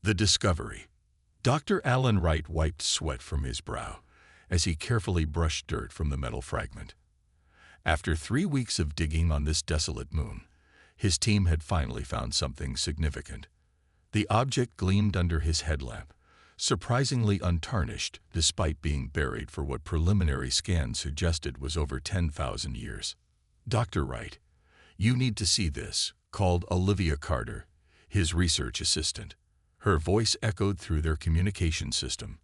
The discovery. Dr. Alan Wright wiped sweat from his brow as he carefully brushed dirt from the metal fragment. After 3 weeks of digging on this desolate moon, his team had finally found something significant. The object gleamed under his headlamp, surprisingly untarnished despite being buried for what preliminary scans suggested was over 10,000 years. Dr. Wright, you need to see this, called Olivia Carter, his research assistant. Her voice echoed through their communication system,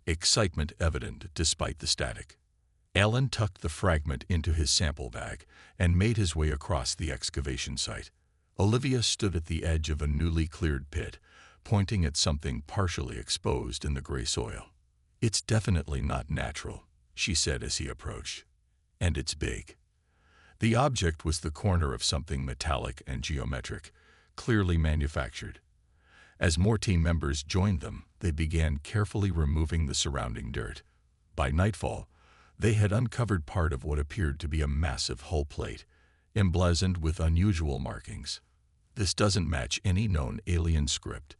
excitement evident despite the static. Alan tucked the fragment into his sample bag and made his way across the excavation site. Olivia stood at the edge of a newly cleared pit, pointing at something partially exposed in the gray soil. "It's definitely not natural," she said as he approached. "And it's big." The object was the corner of something metallic and geometric, clearly manufactured. As more team members joined them, they began carefully removing the surrounding dirt. By nightfall, they had uncovered part of what appeared to be a massive hull plate, emblazoned with unusual markings. "This doesn't match any known alien script,"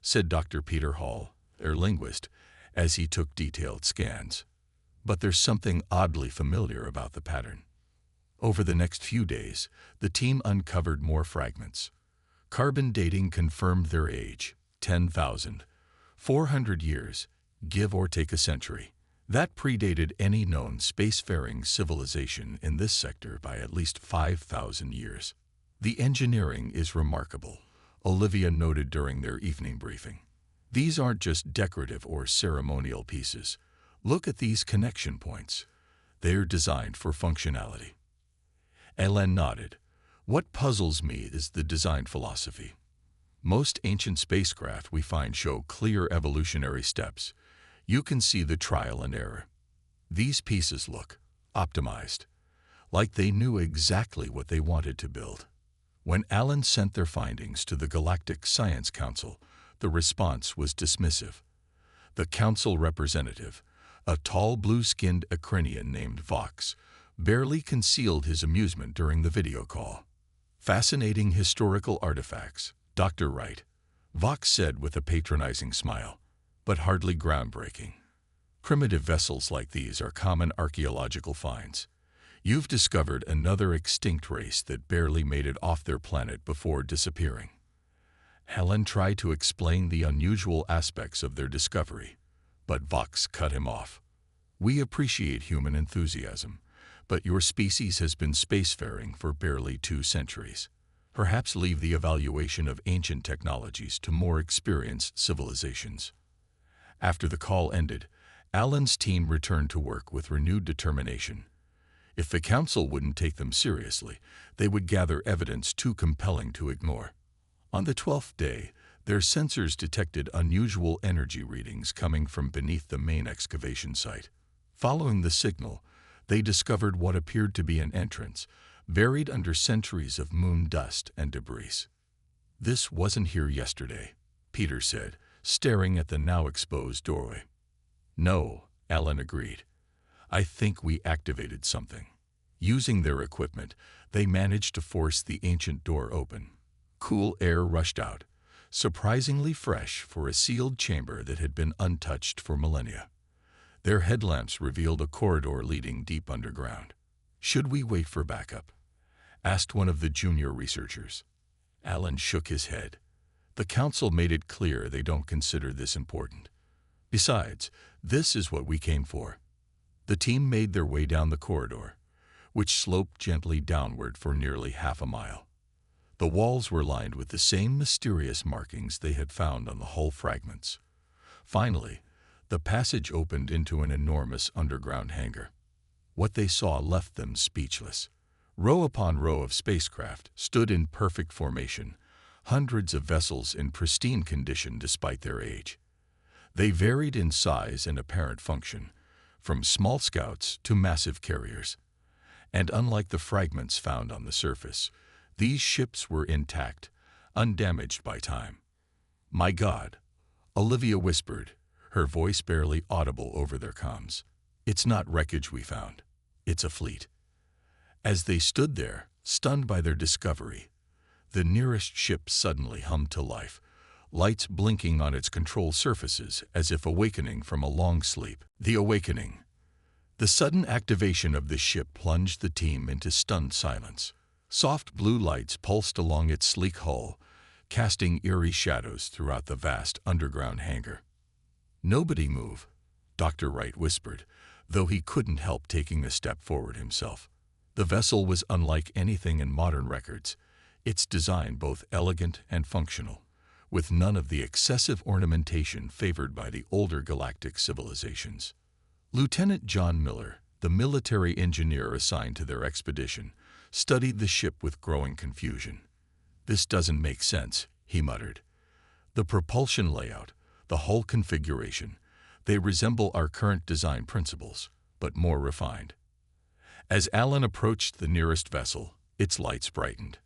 said Dr. Peter Hall, their linguist, as he took detailed scans. "But there's something oddly familiar about the pattern." Over the next few days, the team uncovered more fragments. Carbon dating confirmed their age, 10,400 years, give or take a century. That predated any known spacefaring civilization in this sector by at least 5,000 years. "The engineering is remarkable," Olivia noted during their evening briefing. "These aren't just decorative or ceremonial pieces. Look at these connection points. They're designed for functionality." Alan nodded. "What puzzles me is the design philosophy. Most ancient spacecraft we find show clear evolutionary steps. You can see the trial and error. These pieces look optimized, like they knew exactly what they wanted to build." When Alan sent their findings to the Galactic Science Council, the response was dismissive. The council representative, a tall blue-skinned Acrinian named Vox, barely concealed his amusement during the video call. "Fascinating historical artifacts, Dr. Wright," Vox said with a patronizing smile, "but hardly groundbreaking. Primitive vessels like these are common archaeological finds. You've discovered another extinct race that barely made it off their planet before disappearing." Helen tried to explain the unusual aspects of their discovery, but Vox cut him off. "We appreciate human enthusiasm, but your species has been spacefaring for barely 2 centuries. Perhaps leave the evaluation of ancient technologies to more experienced civilizations." After the call ended, Alan's team returned to work with renewed determination. If the council wouldn't take them seriously, they would gather evidence too compelling to ignore. On the 12th day, their sensors detected unusual energy readings coming from beneath the main excavation site. Following the signal, they discovered what appeared to be an entrance, buried under centuries of moon dust and debris. "This wasn't here yesterday," Peter said, staring at the now exposed doorway. "No," Alan agreed. "I think we activated something." Using their equipment, they managed to force the ancient door open. Cool air rushed out, surprisingly fresh for a sealed chamber that had been untouched for millennia. Their headlamps revealed a corridor leading deep underground. "Should we wait for backup?" asked one of the junior researchers. Alan shook his head. "The council made it clear they don't consider this important. Besides, this is what we came for." The team made their way down the corridor, which sloped gently downward for nearly half a mile. The walls were lined with the same mysterious markings they had found on the hull fragments. Finally, the passage opened into an enormous underground hangar. What they saw left them speechless. Row upon row of spacecraft stood in perfect formation, hundreds of vessels in pristine condition despite their age. They varied in size and apparent function, from small scouts to massive carriers. And unlike the fragments found on the surface, these ships were intact, undamaged by time. "My God," Olivia whispered, her voice barely audible over their comms. "It's not wreckage we found. It's a fleet." As they stood there, stunned by their discovery, the nearest ship suddenly hummed to life, lights blinking on its control surfaces as if awakening from a long sleep. The awakening. The sudden activation of the ship plunged the team into stunned silence. Soft blue lights pulsed along its sleek hull, casting eerie shadows throughout the vast underground hangar. "Nobody move," Dr. Wright whispered, though he couldn't help taking a step forward himself. The vessel was unlike anything in modern records, its design both elegant and functional, with none of the excessive ornamentation favored by the older galactic civilizations. Lieutenant John Miller, the military engineer assigned to their expedition, studied the ship with growing confusion. "This doesn't make sense," he muttered. "The propulsion layout, the hull configuration, they resemble our current design principles, but more refined." As Alan approached the nearest vessel, its lights brightened.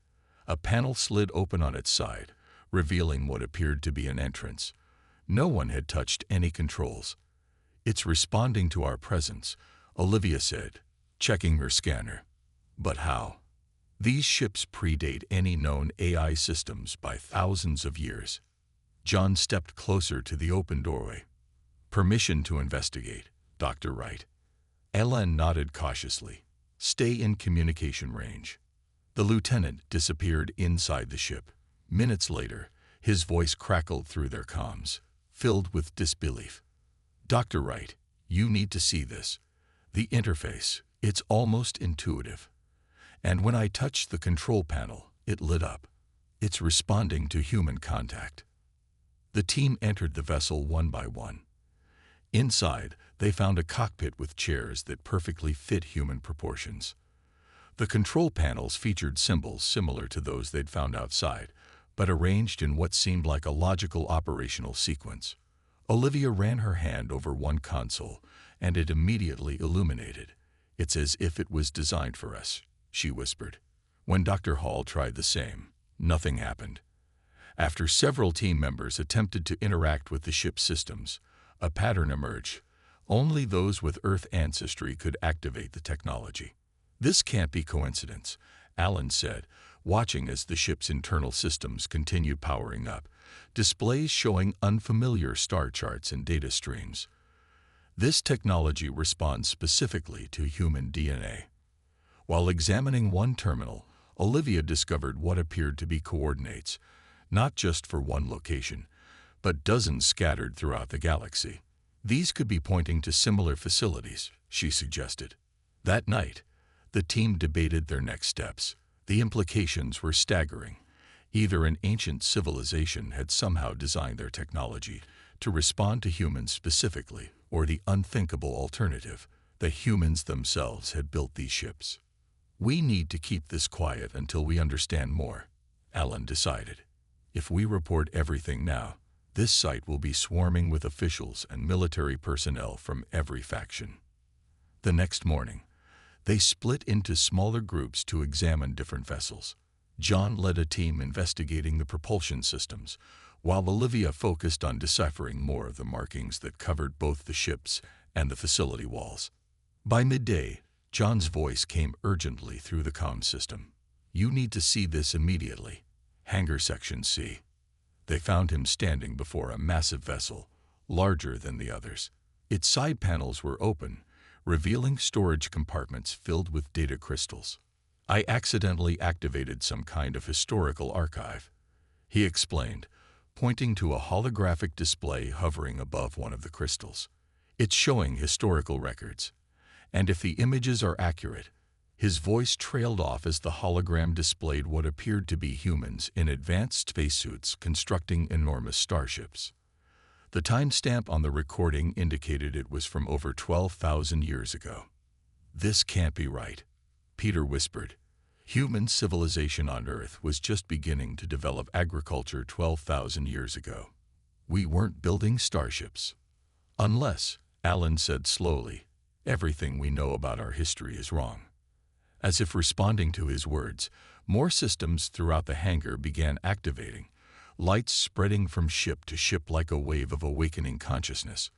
A panel slid open on its side, revealing what appeared to be an entrance. No one had touched any controls. "It's responding to our presence," Olivia said, checking her scanner. "But how?" "These ships predate any known AI systems by thousands of years." John stepped closer to the open doorway. "Permission to investigate, Dr. Wright." Ellen nodded cautiously. "Stay in communication range." The lieutenant disappeared inside the ship. Minutes later, his voice crackled through their comms, filled with disbelief. "Dr. Wright, you need to see this. The interface, it's almost intuitive. And when I touched the control panel, it lit up. It's responding to human contact." The team entered the vessel one by one. Inside, they found a cockpit with chairs that perfectly fit human proportions. The control panels featured symbols similar to those they'd found outside, but arranged in what seemed like a logical operational sequence. Olivia ran her hand over one console, and it immediately illuminated. "It's as if it was designed for us," she whispered. When Dr. Hall tried the same, nothing happened. After several team members attempted to interact with the ship's systems, a pattern emerged. Only those with Earth ancestry could activate the technology. "This can't be coincidence," Alan said, watching as the ship's internal systems continued powering up, displays showing unfamiliar star charts and data streams. "This technology responds specifically to human DNA." While examining one terminal, Olivia discovered what appeared to be coordinates, not just for one location, but dozens scattered throughout the galaxy. "These could be pointing to similar facilities," she suggested. That night, the team debated their next steps. The implications were staggering. Either an ancient civilization had somehow designed their technology to respond to humans specifically, or the unthinkable alternative, the humans themselves had built these ships. "We need to keep this quiet until we understand more," Alan decided. "If we report everything now, this site will be swarming with officials and military personnel from every faction." The next morning, they split into smaller groups to examine different vessels. John led a team investigating the propulsion systems, while Olivia focused on deciphering more of the markings that covered both the ships and the facility walls. By midday, John's voice came urgently through the comm system. "You need to see this immediately. Hangar Section C." They found him standing before a massive vessel, larger than the others. Its side panels were open, revealing storage compartments filled with data crystals. "I accidentally activated some kind of historical archive," he explained, pointing to a holographic display hovering above one of the crystals. "It's showing historical records. And if the images are accurate," his voice trailed off as the hologram displayed what appeared to be humans in advanced spacesuits constructing enormous starships. The timestamp on the recording indicated it was from over 12,000 years ago. "This can't be right," Peter whispered. Human civilization on Earth was just beginning to develop agriculture 12,000 years ago. We weren't building starships. "Unless," Alan said slowly, "everything we know about our history is wrong." As if responding to his words, more systems throughout the hangar began activating, lights spreading from ship to ship like a wave of awakening consciousness.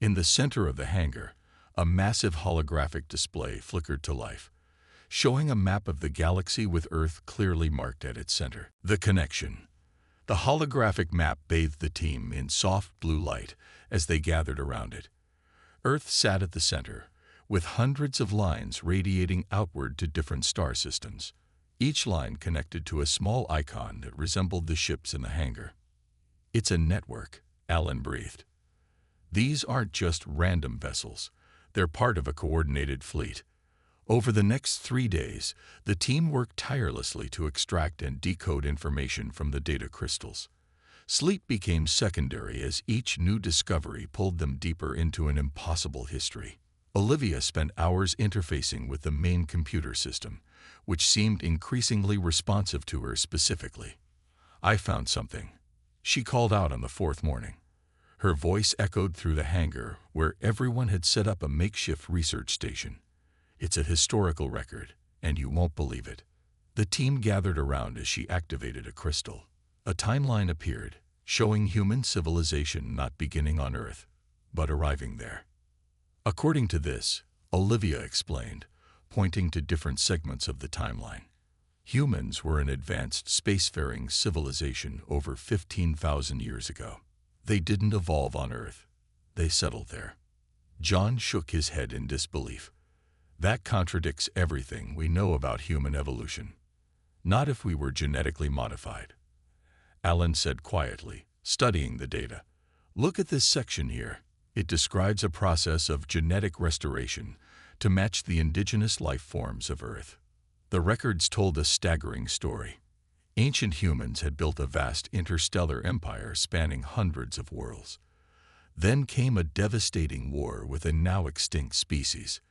In the center of the hangar, a massive holographic display flickered to life, showing a map of the galaxy with Earth clearly marked at its center. The connection. The holographic map bathed the team in soft blue light as they gathered around it. Earth sat at the center, with hundreds of lines radiating outward to different star systems, each line connected to a small icon that resembled the ships in the hangar. "It's a network," Alan breathed. "These aren't just random vessels. They're part of a coordinated fleet." Over the next 3 days, the team worked tirelessly to extract and decode information from the data crystals. Sleep became secondary as each new discovery pulled them deeper into an impossible history. Olivia spent hours interfacing with the main computer system, which seemed increasingly responsive to her specifically. "I found something," she called out on the 4th morning. Her voice echoed through the hangar, where everyone had set up a makeshift research station. "It's a historical record, and you won't believe it." The team gathered around as she activated a crystal. A timeline appeared, showing human civilization not beginning on Earth, but arriving there. According to this, Olivia explained, pointing to different segments of the timeline, humans were an advanced spacefaring civilization over 15,000 years ago. They didn't evolve on Earth. They settled there. John shook his head in disbelief. "That contradicts everything we know about human evolution. Not if we were genetically modified," Alan said quietly, studying the data. "Look at this section here. It describes a process of genetic restoration to match the indigenous life forms of Earth." The records told a staggering story. Ancient humans had built a vast interstellar empire spanning hundreds of worlds. Then came a devastating war with a now extinct species.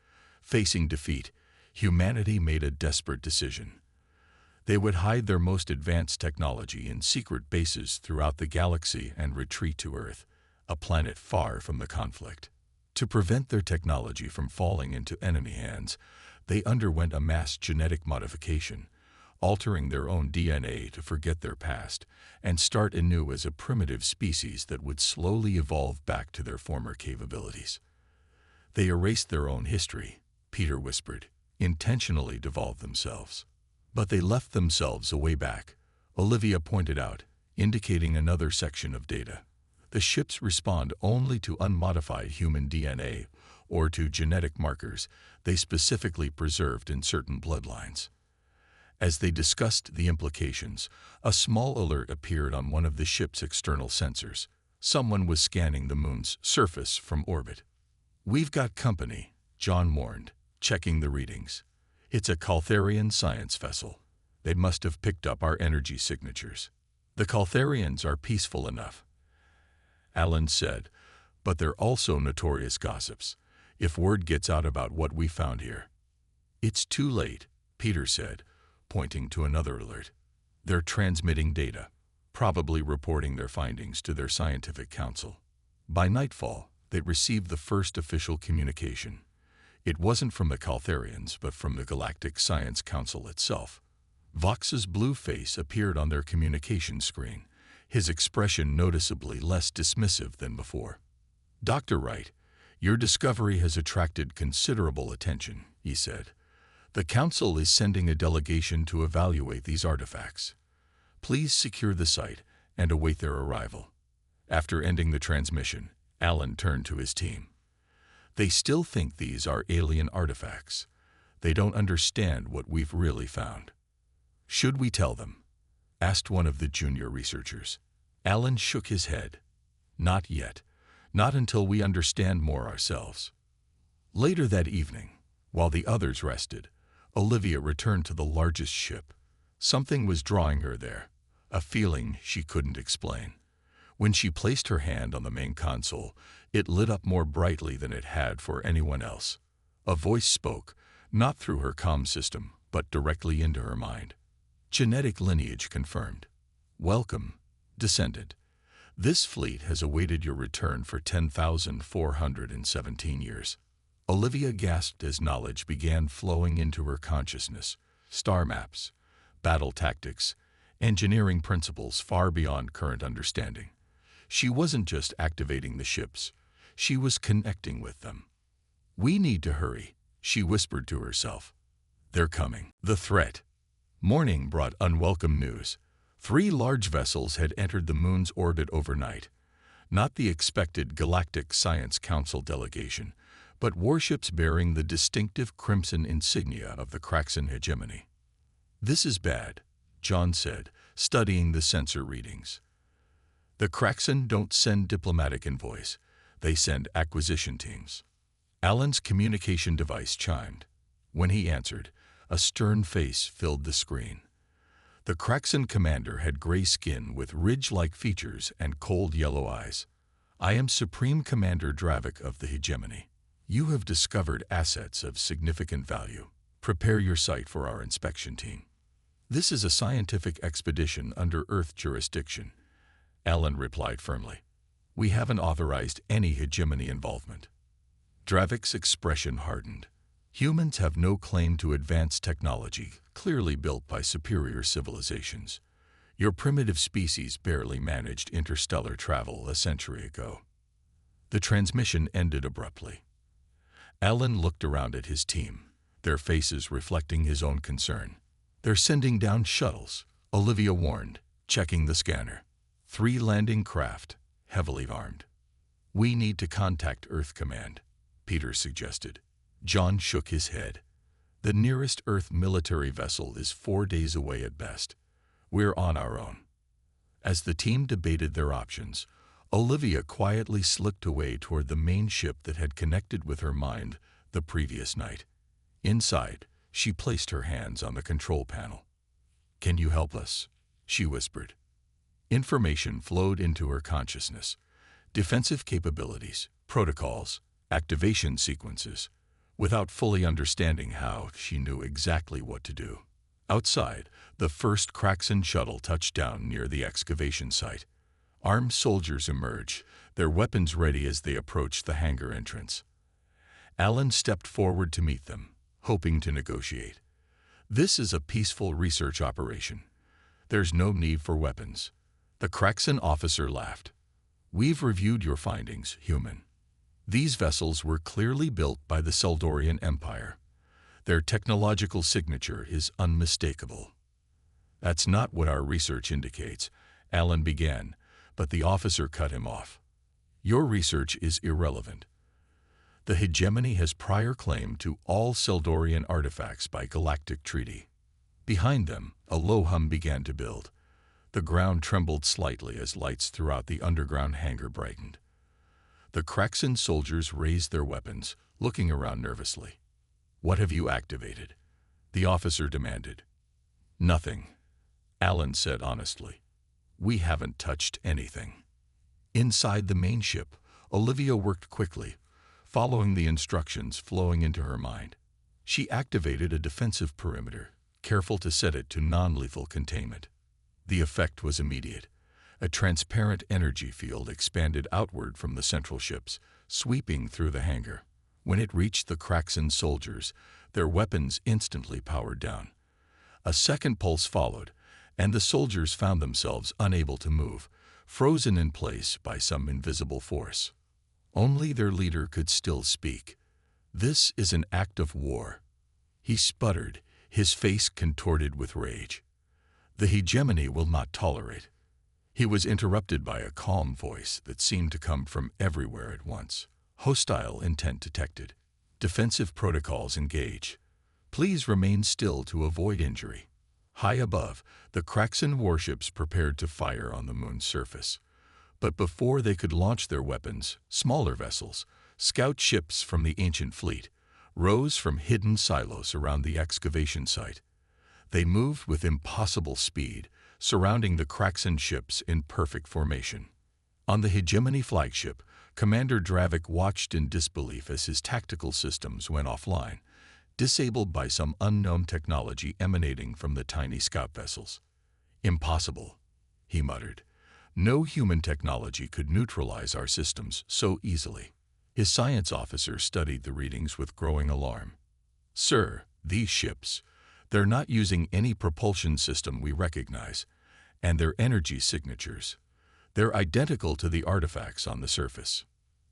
Facing defeat, humanity made a desperate decision. They would hide their most advanced technology in secret bases throughout the galaxy and retreat to Earth, a planet far from the conflict. To prevent their technology from falling into enemy hands, they underwent a mass genetic modification, altering their own DNA to forget their past and start anew as a primitive species that would slowly evolve back to their former capabilities. "They erased their own history," Peter whispered, "intentionally devolved themselves." "But they left themselves a way back," Olivia pointed out, indicating another section of data. "The ships respond only to unmodified human DNA or to genetic markers they specifically preserved in certain bloodlines." As they discussed the implications, a small alert appeared on one of the ship's external sensors. Someone was scanning the moon's surface from orbit. "We've got company," John warned, checking the readings. "It's a Caltharian science vessel. They must have picked up our energy signatures." "The Caltharians are peaceful enough," Alan said, "but they're also notorious gossips, if word gets out about what we found here." "It's too late," Peter said, pointing to another alert. "They're transmitting data, probably reporting their findings to their scientific council." By nightfall, they received the first official communication. It wasn't from the Caltharians, but from the Galactic Science Council itself. Vox's blue face appeared on their communication screen, his expression noticeably less dismissive than before. "Dr. Wright, your discovery has attracted considerable attention," he said. "The Council is sending a delegation to evaluate these artifacts. Please secure the site and await their arrival." After ending the transmission, Alan turned to his team. "They still think these are alien artifacts. They don't understand what we've really found." "Should we tell them?" asked one of the junior researchers. Alan shook his head. "Not yet. Not until we understand more ourselves." Later that evening, while the others rested, Olivia returned to the largest ship. Something was drawing her there, a feeling she couldn't explain. When she placed her hand on the main console, it lit up more brightly than it had for anyone else. A voice spoke, not through her comm system, but directly into her mind. "Genetic lineage confirmed. Welcome, descendant. This fleet has awaited your return for 10,417 years." Olivia gasped as knowledge began flowing into her consciousness. Star maps, battle tactics, engineering principles far beyond current understanding. She wasn't just activating the ships, she was connecting with them. "We need to hurry," she whispered to herself. "They're coming." The threat. Morning brought unwelcome news. 3 large vessels had entered the Moon's orbit overnight, not the expected Galactic Science Council delegation, but warships bearing the distinctive crimson insignia of the Kraxan hegemony. "This is bad," John said, studying the sensor readings. "The Kraxan don't send diplomatic envoys, they send acquisition teams." Alan's communication device chimed. When he answered, a stern face filled the screen. The Kraxan commander had gray skin with ridge-like features and cold yellow eyes. "I am Supreme Commander Dravik of the Hegemony. You have discovered assets of significant value. Prepare your site for our inspection team." "This is a scientific expedition under Earth jurisdiction," Alan replied firmly. "We haven't authorized any hegemony involvement." Dravik's expression hardened. "Humans have no claim to advanced technology, clearly built by superior civilizations. Your primitive species barely managed interstellar travel a century ago." The transmission ended abruptly. Alan looked around at his team, their faces reflecting his own concern. "They're sending down shuttles," Olivia warned, checking the scanner. 3 landing craft, heavily armed. "We need to contact Earth Command," Peter suggested. John shook his head. "The nearest Earth military vessel is 4 days away at best. We're on our own." As the team debated their options, Olivia quietly slipped away toward the main ship that had connected with her mind the previous night. Inside, she placed her hands on the control panel. "Can you help us?" she whispered. Information flowed into her consciousness. Defensive capabilities, protocols, activation sequences. Without fully understanding how, she knew exactly what to do. Outside, the first Kraxan shuttle touched down near the excavation site. Armed soldiers emerged, their weapons ready as they approached the hangar entrance. Alan stepped forward to meet them, hoping to negotiate. "This is a peaceful research operation. There's no need for weapons." The Kraxan officer laughed. "We've reviewed your findings, human. These vessels were clearly built by the Seldorian Empire. Their technological signature is unmistakable." "That's not what our research indicates," Alan began, but the officer cut him off. "Your research is irrelevant. The hegemony has prior claim to all Seldorian artifacts by galactic treaty." Behind them, a low hum began to build. The ground trembled slightly as lights throughout the underground hangar brightened. The Kraxan soldiers raised their weapons, looking around nervously. "What have you activated?" the officer demanded. "Nothing," Alan said honestly. "We haven't touched anything." Inside the main ship, Olivia worked quickly, following the instructions flowing into her mind. She activated a defensive perimeter, careful to set it to non-lethal containment. The effect was immediate. A transparent energy field expanded outward from the central ships, sweeping through the hangar. When it reached the Kraxan soldiers, their weapons instantly powered down. A second pulse followed, and the soldiers found themselves unable to move, frozen in place by some invisible force. Only their leader could still speak. "This is an act of war." He sputtered, his face contorted with rage. "The hegemony will not tolerate." He was interrupted by a calm voice that seemed to come from everywhere at once. "Hostile intent detected. Defensive protocols engage. Please remain still to avoid injury." High above, the Kraxan warships prepared to fire on the Moon's surface. But before they could launch their weapons, smaller vessels, scout ships from the ancient fleet, rose from hidden silos around the excavation site. They moved with impossible speed, surrounding the Kraxan ships in perfect formation. On the Hegemony flagship, Commander Dravik watched in disbelief as his tactical systems went offline, disabled by some unknown technology emanating from the tiny scout vessels. "Impossible," he muttered. "No human technology could neutralize our systems so easily." His science officer studied the readings with growing alarm. "Sir, these ships, they're not using any propulsion system we recognize, and their energy signatures, they're identical to the artifacts on the surface."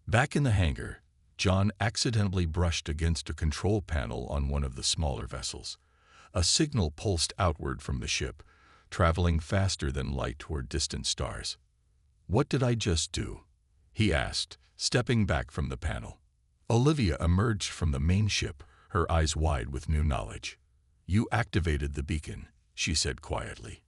Back in the hangar, John accidentally brushed against a control panel on one of the smaller vessels. A signal pulsed outward from the ship, traveling faster than light toward distant stars. "What did I just do?" he asked, stepping back from the panel. Olivia emerged from the main ship, her eyes wide with new knowledge. "You activated the beacon," she said quietly.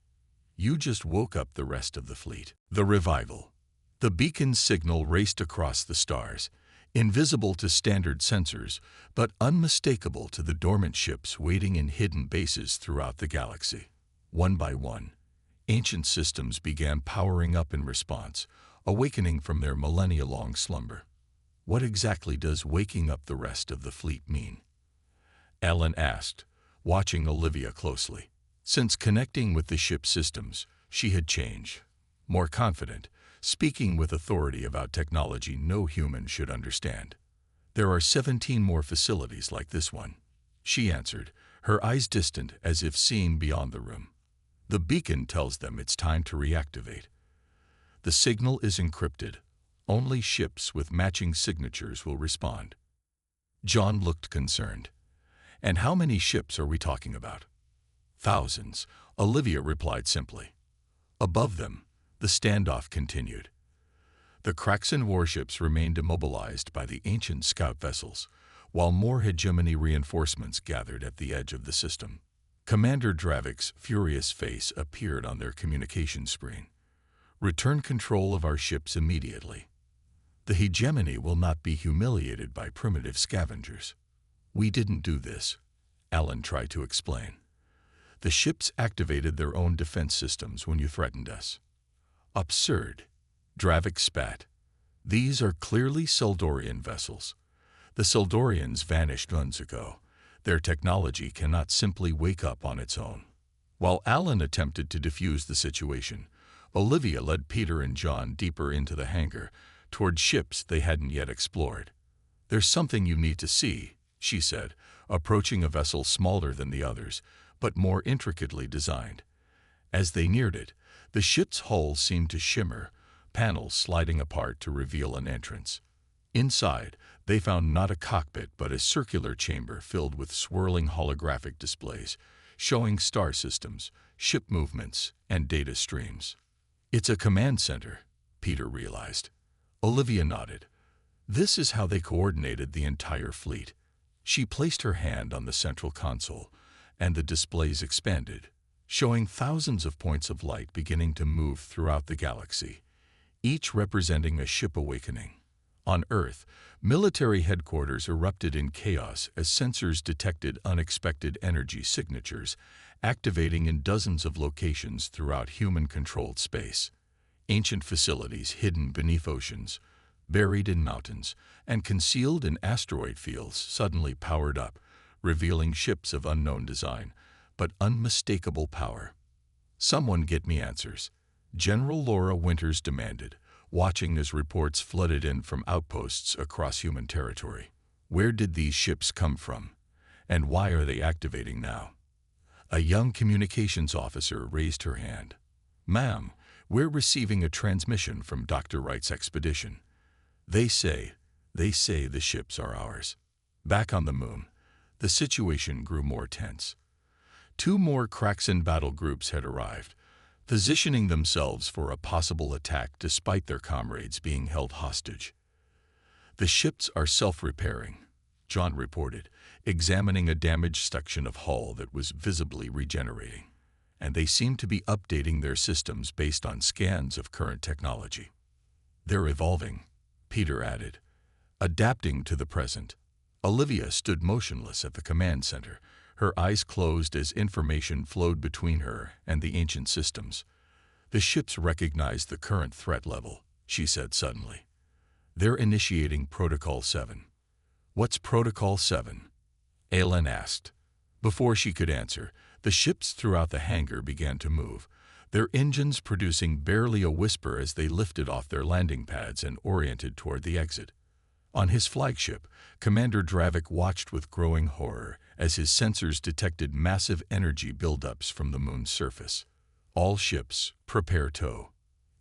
"You just woke up the rest of the fleet." The revival. The beacon's signal raced across the stars, invisible to standard sensors, but unmistakable to the dormant ships waiting in hidden bases throughout the galaxy. One by one, ancient systems began powering up in response, awakening from their millennia-long slumber. "What exactly does waking up the rest of the fleet mean?" Ellen asked, watching Olivia closely. Since connecting with the ship's systems, she had changed. More confident, speaking with authority about technology no human should understand. "There are 17 more facilities like this one," she answered, her eyes distant as if seeing beyond the room. "The beacon tells them it's time to reactivate. The signal is encrypted. Only ships with matching signatures will respond." John looked concerned. "And how many ships are we talking about?" "Thousands," Olivia replied simply. Above them, the standoff continued. The Kraxan warships remained immobilized by the ancient scout vessels, while more hegemony reinforcements gathered at the edge of the system. Commander Dravik's furious face appeared on their communication screen. "Return control of our ships immediately. The hegemony will not be humiliated by primitive scavengers." "We didn't do this," Alan tried to explain. "The ships activated their own defense systems when you threatened us." "Absurd," Dravik spat. "These are clearly Seldorian vessels. The Seldorians vanished months ago. Their technology cannot simply wake up on its own." While Alan attempted to defuse the situation, Olivia led Peter and John deeper into the hangar, toward ships they hadn't yet explored. "There's something you need to see," she said, approaching a vessel smaller than the others, but more intricately designed. As they neared it, the ship's hull seemed to shimmer, panels sliding apart to reveal an entrance. Inside, they found not a cockpit but a circular chamber filled with swirling holographic displays, showing star systems, ship movements, and data streams. "It's a command center," Peter realized. Olivia nodded. "This is how they coordinated the entire fleet." She placed her hand on the central console, and the displays expanded, showing thousands of points of light beginning to move throughout the galaxy, each representing a ship awakening. On Earth, military headquarters erupted in chaos as sensors detected unexpected energy signatures, activating in dozens of locations throughout human-controlled space. Ancient facilities hidden beneath oceans, buried in mountains, and concealed in asteroid fields suddenly powered up, revealing ships of unknown design, but unmistakable power. "Someone get me answers," General Laura Winters demanded, watching as reports flooded in from outposts across human territory. "Where did these ships come from? And why are they activating now?" A young communications officer raised her hand. "Ma'am, we're receiving a transmission from Dr. Wright's expedition. They say the ships are ours." Back on the moon, the situation grew more tense. 2 more Kraxan battle groups had arrived, positioning themselves for a possible attack despite their comrades being held hostage. "The ships are self-repairing," John reported, examining a damaged section of hull that was visibly regenerating. "And they seem to be updating their systems based on scans of current technology." "They're evolving," Peter added, "adapting to the present." Olivia stood motionless at the command center, her eyes closed as information flowed between her and the ancient systems. "The ships recognize the current threat level," she said suddenly. "They're initiating Protocol 7. "What's Protocol 7? Aylin asked. Before she could answer, the ships throughout the hangar began to move, their engines producing barely a whisper as they lifted off their landing pads and oriented toward the exit. On his flagship, Commander Dravik watched with growing horror as his sensors detected massive energy buildups from the moon's surface. "All ships, prepare tow."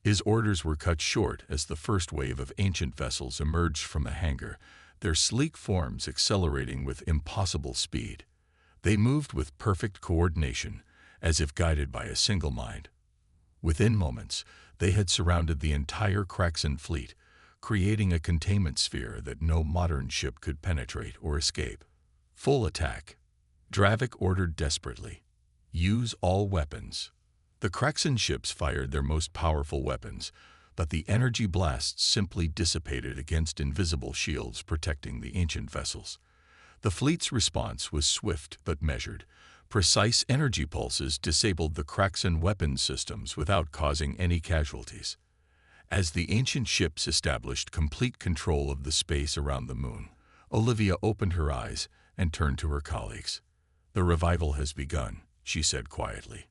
His orders were cut short as the first wave of ancient vessels emerged from the hangar, their sleek forms accelerating with impossible speed. They moved with perfect coordination, as if guided by a single mind. Within moments, they had surrounded the entire Kraxan fleet, creating a containment sphere that no modern ship could penetrate or escape. Full attack. Dravik ordered desperately. Use all weapons. The Kraxan ships fired their most powerful weapons, but the energy blasts simply dissipated against invisible shields protecting the ancient vessels. The fleet's response was swift but measured. Precise energy pulses disabled the Kraxan weapons systems without causing any casualties. As the ancient ships established complete control of the space around the moon, Olivia opened her eyes and turned to her colleagues. "The revival has begun," she said quietly.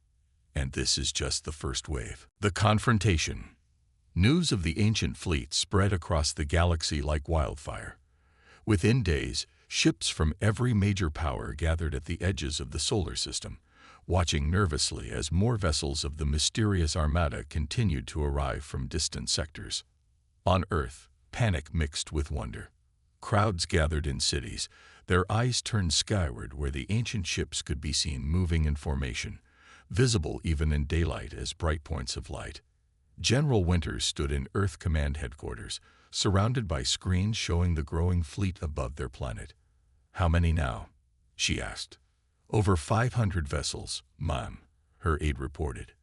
"And this is just the first wave." The confrontation. News of the ancient fleet spread across the galaxy like wildfire. Within days, ships from every major power gathered at the edges of the solar system, watching nervously as more vessels of the mysterious armada continued to arrive from distant sectors. On Earth, panic mixed with wonder. Crowds gathered in cities, their eyes turned skyward where the ancient ships could be seen moving in formation, visible even in daylight as bright points of light. General Winters stood in Earth Command headquarters, surrounded by screens showing the growing fleet above their planet. "How many now?" she asked. "Over 500 vessels, ma'am," her aide reported,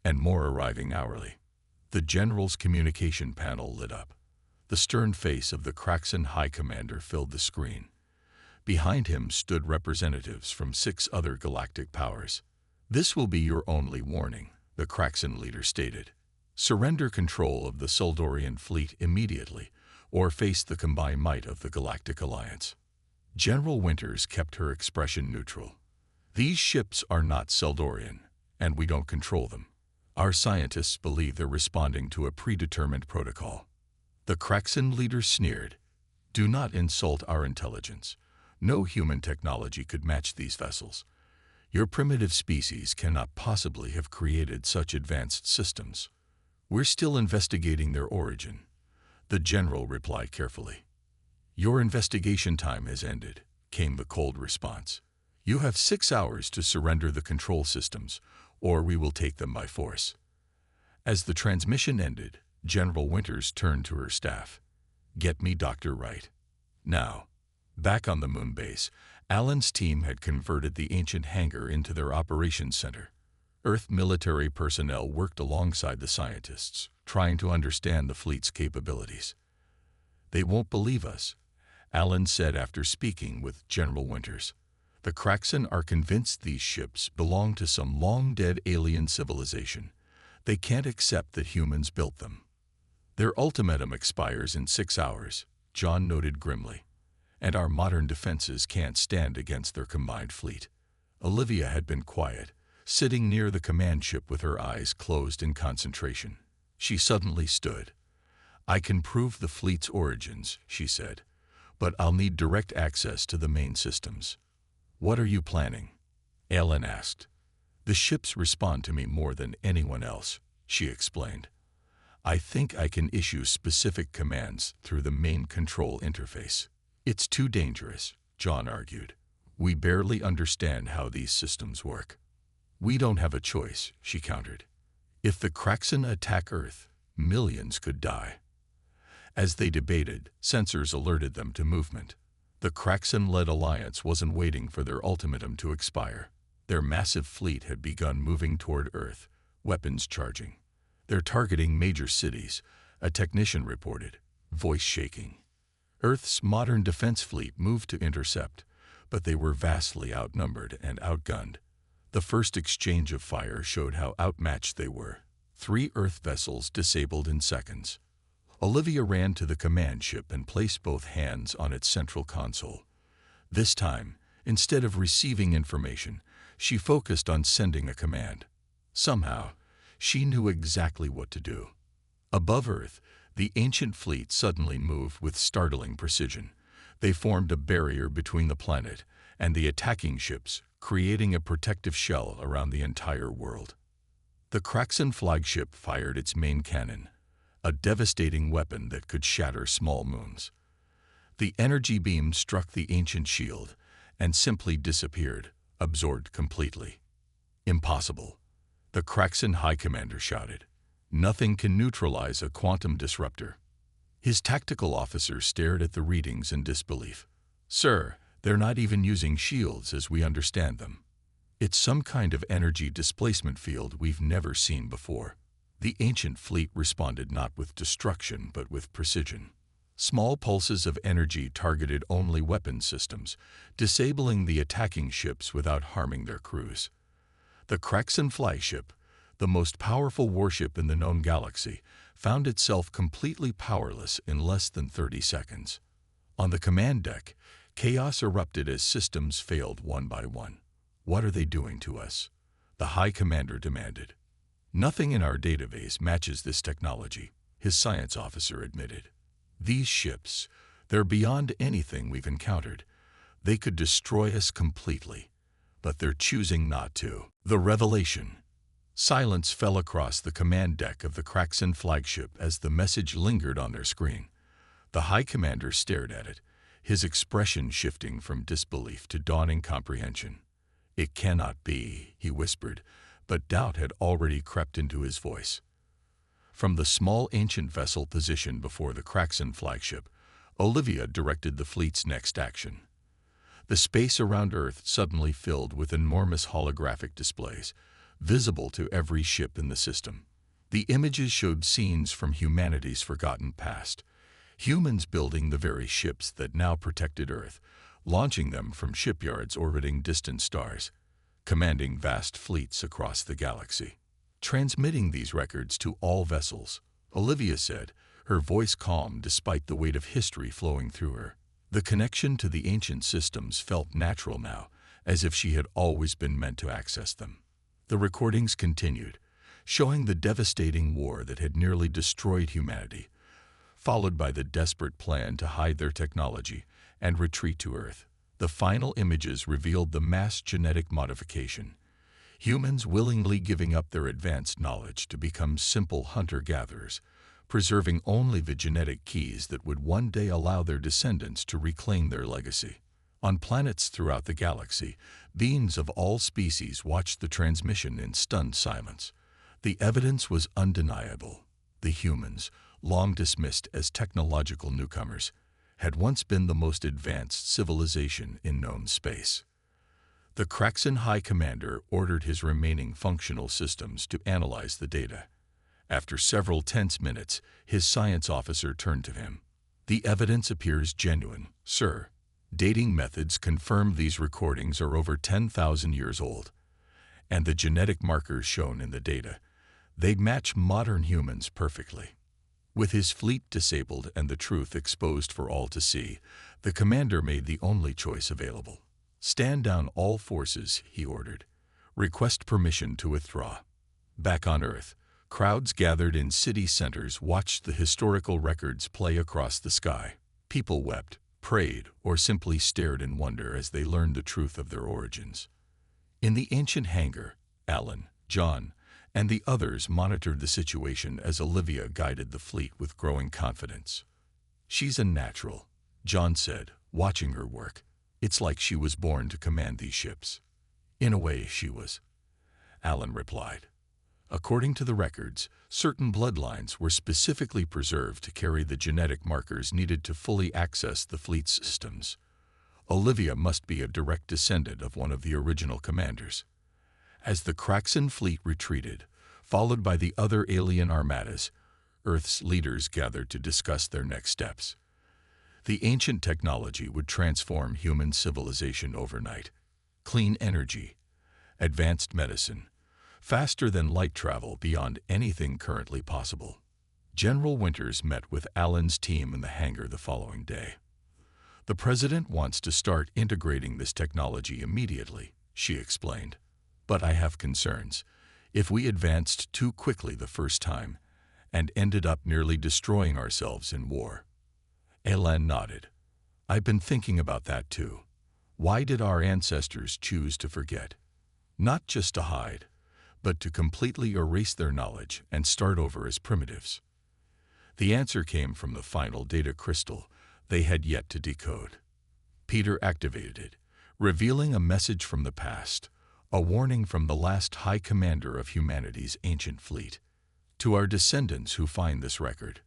"and more arriving hourly." The general's communication panel lit up. The stern face of the Kraxan High Commander filled the screen. Behind him stood representatives from 6 other galactic powers. "This will be your only warning," the Kraxan leader stated. "Surrender control of the Seldorian fleet immediately, or face the combined might of the Galactic Alliance." General Winters kept her expression neutral. "These ships are not Seldorian, and we don't control them. Our scientists believe they're responding to a predetermined protocol." The Kraxan leader sneered. "Do not insult our intelligence. No human technology could match these vessels. Your primitive species cannot possibly have created such advanced systems. We're still investigating their origin," the general replied carefully. "Your investigation time has ended," came the cold response. "You have 6 hours to surrender the control systems, or we will take them by force." As the transmission ended, General Winters turned to her staff. "Get me Dr. Wright. Now." Back on the moon base, Alan's team had converted the ancient hangar into their operations center. Earth military personnel worked alongside the scientists, trying to understand the fleet's capabilities. "They won't believe us," Alan said after speaking with General Winters. "The Kraxan are convinced these ships belong to some long-dead alien civilization. They can't accept that humans built them." "Their ultimatum expires in 6 hours," John noted grimly, "and our modern defenses can't stand against their combined fleet." Olivia had been quiet, sitting near the command ship with her eyes closed in concentration. She suddenly stood. "I can prove the fleet's origins," she said, "but I'll need direct access to the main systems." "What are you planning?" Alan asked. "The ships respond to me more than anyone else," she explained. "I think I can issue specific commands through the main control interface." "It's too dangerous," John argued. "We barely understand how these systems work." "We don't have a choice," she countered. "If the Kraxan attack Earth, millions could die." As they debated, sensors alerted them to movement. The Kraxan-led alliance wasn't waiting for their ultimatum to expire. Their massive fleet had begun moving toward Earth, weapons charging. "They're targeting major cities," a technician reported, voice shaking. Earth's modern defense fleet moved to intercept, but they were vastly outnumbered and outgunned. The first exchange of fire showed how outmatched they were. 3 Earth vessels disabled in seconds. Olivia ran to the command ship and placed both hands on its central console. This time, instead of receiving information, she focused on sending a command. Somehow, she knew exactly what to do. Above Earth, the ancient fleet suddenly moved with startling precision. They formed a barrier between the planet and the attacking ships, creating a protective shell around the entire world. The Kraxan flagship fired its main cannon, a devastating weapon that could shatter small moons. The energy beam struck the ancient shield and simply disappeared, absorbed completely. Impossible, the Kraxan High Commander shouted. Nothing can neutralize a quantum disruptor. His tactical officer stared at the readings in disbelief. Sir, they're not even using shields as we understand them. It's some kind of energy displacement field we've never seen before. The ancient fleet responded not with destruction but with precision. Small pulses of energy targeted only weapon systems, disabling the attacking ships without harming their crews. The Kraxan flagship, the most powerful warship in the known galaxy, found itself completely powerless in less than 30 seconds. On the command deck, chaos erupted as systems failed one by one. What are they doing to us? The High Commander demanded. Nothing in our database matches this technology, his science officer admitted. These ships, they're beyond anything we've encountered. They could destroy us completely, but they're choosing not to. The revelation. Silence fell across the command deck of the Kraxan flagship as the message lingered on their screen. The High Commander stared at it, his expression shifting from disbelief to dawning comprehension. It cannot be, he whispered, but doubt had already crept into his voice. From the small ancient vessel positioned before the Kraxan flagship, Olivia directed the fleet's next action. The space around Earth suddenly filled with enormous holographic displays, visible to every ship in the system. The images showed scenes from humanity's forgotten past, humans building the very ships that now protected Earth, launching them from shipyards orbiting distant stars, commanding vast fleets across the galaxy. Transmitting these records to all vessels, Olivia said, her voice calm despite the weight of history flowing through her. The connection to the ancient systems felt natural now, as if she had always been meant to access them. The recordings continued, showing the devastating war that had nearly destroyed humanity, followed by the desperate plan to hide their technology and retreat to Earth. The final images revealed the mass genetic modification, humans willingly giving up their advanced knowledge to become simple hunter-gatherers, preserving only the genetic keys that would one day allow their descendants to reclaim their legacy. On planets throughout the galaxy, beings of all species watched the transmission in stunned silence. The evidence was undeniable. The humans, long dismissed as technological newcomers, had once been the most advanced civilization in known space. The Kraxan High Commander ordered his remaining functional systems to analyze the data. After several tense minutes, his science officer turned to him. The evidence appears genuine, sir. Dating methods confirm these recordings are over 10,000 years old. And the genetic markers shown in the data, they match modern humans perfectly. With his fleet disabled and the truth exposed for all to see, the commander made the only choice available. Stand down all forces, he ordered. Request permission to withdraw. Back on Earth, crowds gathered in city centers watched the historical records play across the sky. People wept, prayed, or simply stared in wonder as they learned the truth of their origins. In the ancient hangar, Alan, John, and the others monitored the situation as Olivia guided the fleet with growing confidence. She's a natural, John said, watching her work. It's like she was born to command these ships. In a way, she was, Alan replied. According to the records, certain bloodlines were specifically preserved to carry the genetic markers needed to fully access the fleet's systems. Olivia must be a direct descendant of one of the original commanders. As the Kraxan fleet retreated, followed by the other alien armadas, Earth's leaders gathered to discuss their next steps. The ancient technology would transform human civilization overnight. Clean energy, advanced medicine, faster than light travel beyond anything currently possible. General Winters met with Alan's team in the hangar the following day. The president wants to start integrating this technology immediately, she explained. But I have concerns. If we advanced too quickly the first time and ended up nearly destroying ourselves in war. Alan nodded. I've been thinking about that too. Why did our ancestors choose to forget? Not just to hide, but to completely erase their knowledge and start over as primitives. The answer came from the final data crystal they had yet to decode. Peter activated it, revealing a message from the past, a warning from the last High Commander of humanity's ancient fleet. To our descendants who find this record,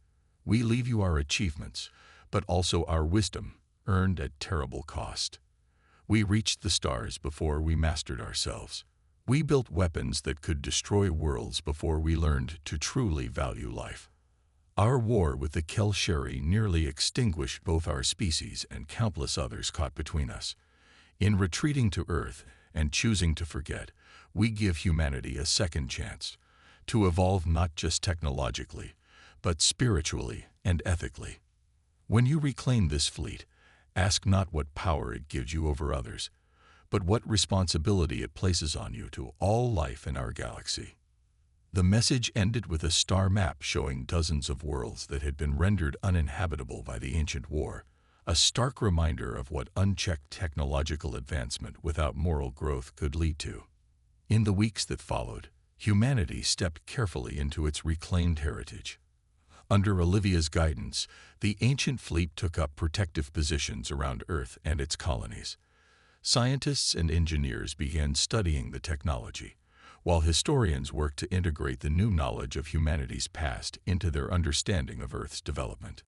we leave you our achievements, but also our wisdom, earned at terrible cost. We reached the stars before we mastered ourselves. We built weapons that could destroy worlds before we learned to truly value life. Our war with the Kelsheri nearly extinguished both our species and countless others caught between us. In retreating to Earth and choosing to forget, we give humanity a second chance to evolve not just technologically, but spiritually and ethically. When you reclaim this fleet, ask not what power it gives you over others, but what responsibility it places on you to all life in our galaxy. The message ended with a star map showing dozens of worlds that had been rendered uninhabitable by the ancient war, a stark reminder of what unchecked technological advancement without moral growth could lead to. In the weeks that followed, humanity stepped carefully into its reclaimed heritage. Under Olivia's guidance, the ancient fleet took up protective positions around Earth and its colonies. Scientists and engineers began studying the technology, while historians worked to integrate the new knowledge of humanity's past into their understanding of Earth's development.